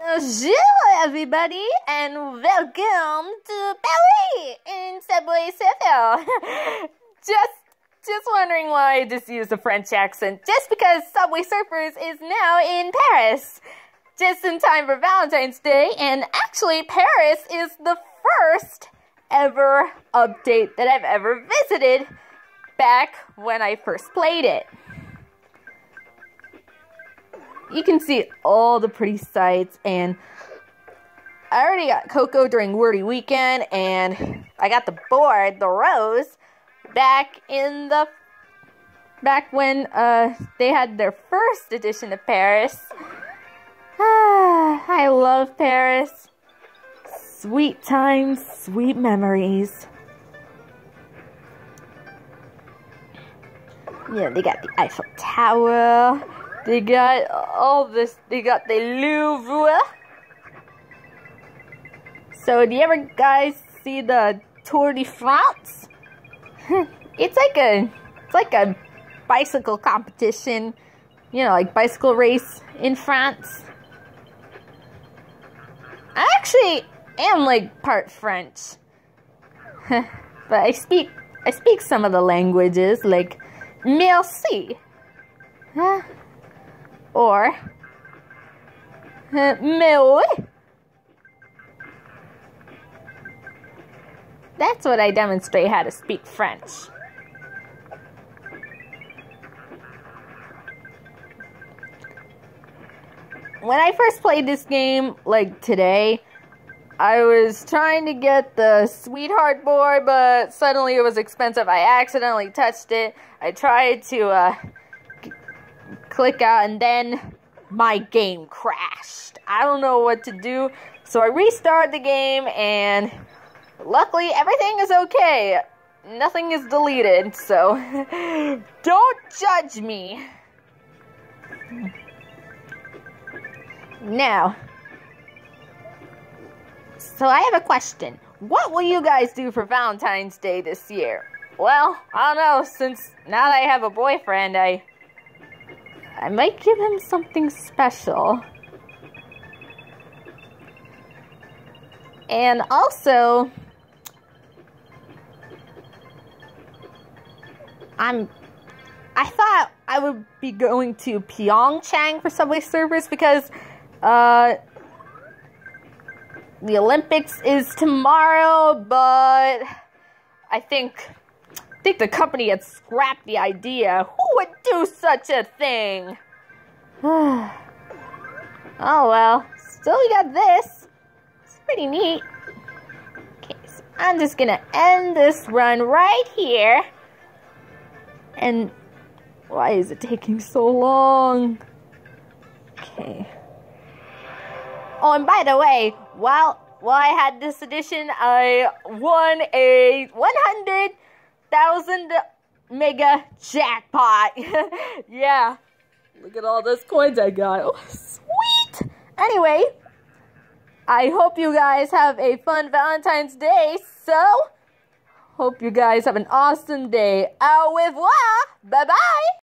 Bonjour everybody and welcome to Paris in Subway Surfer. just wondering why I just used a French accent. Just because Subway Surfers is now in Paris. Just in time for Valentine's Day, and actually Paris is the first ever update that I've ever visited back when I first played it. You can see all the pretty sights, and I already got Coco during Wordy Weekend, and I got the board, the Rose, back when they had their first edition of Paris. I love Paris. Sweet times, sweet memories. Yeah, they got the Eiffel Tower. They got all this. They got the Louvre. So, do you ever guys see the Tour de France? It's like a bicycle competition. You know, like bicycle race in France. I actually am like part French, but I speak some of the languages, like merci, or mais oui. That's what I demonstrate how to speak French. When I first played this game, like today, I was trying to get the Sweetheart board, but suddenly it was expensive. I accidentally touched it. I tried to click out, and then my game crashed. I don't know what to do, so I restarted the game, and luckily everything is okay. Nothing is deleted, so don't judge me. Now, so I have a question. What will you guys do for Valentine's Day this year? Well, I don't know, since now that I have a boyfriend, I might give him something special. And also, I thought I would be going to Pyeongchang for Subway Surfers because the Olympics is tomorrow, but I think the company had scrapped the idea. Who would do such a thing? Oh well, still we got this. It's pretty neat. Okay, so I'm just gonna end this run right here. And why is it taking so long? Okay. Oh, and by the way, while I had this edition, I won a 100,000 mega jackpot. Yeah. Look at all those coins I got. Oh, sweet! Anyway, I hope you guys have a fun Valentine's Day. So, hope you guys have an awesome day. Au revoir. Bye-bye.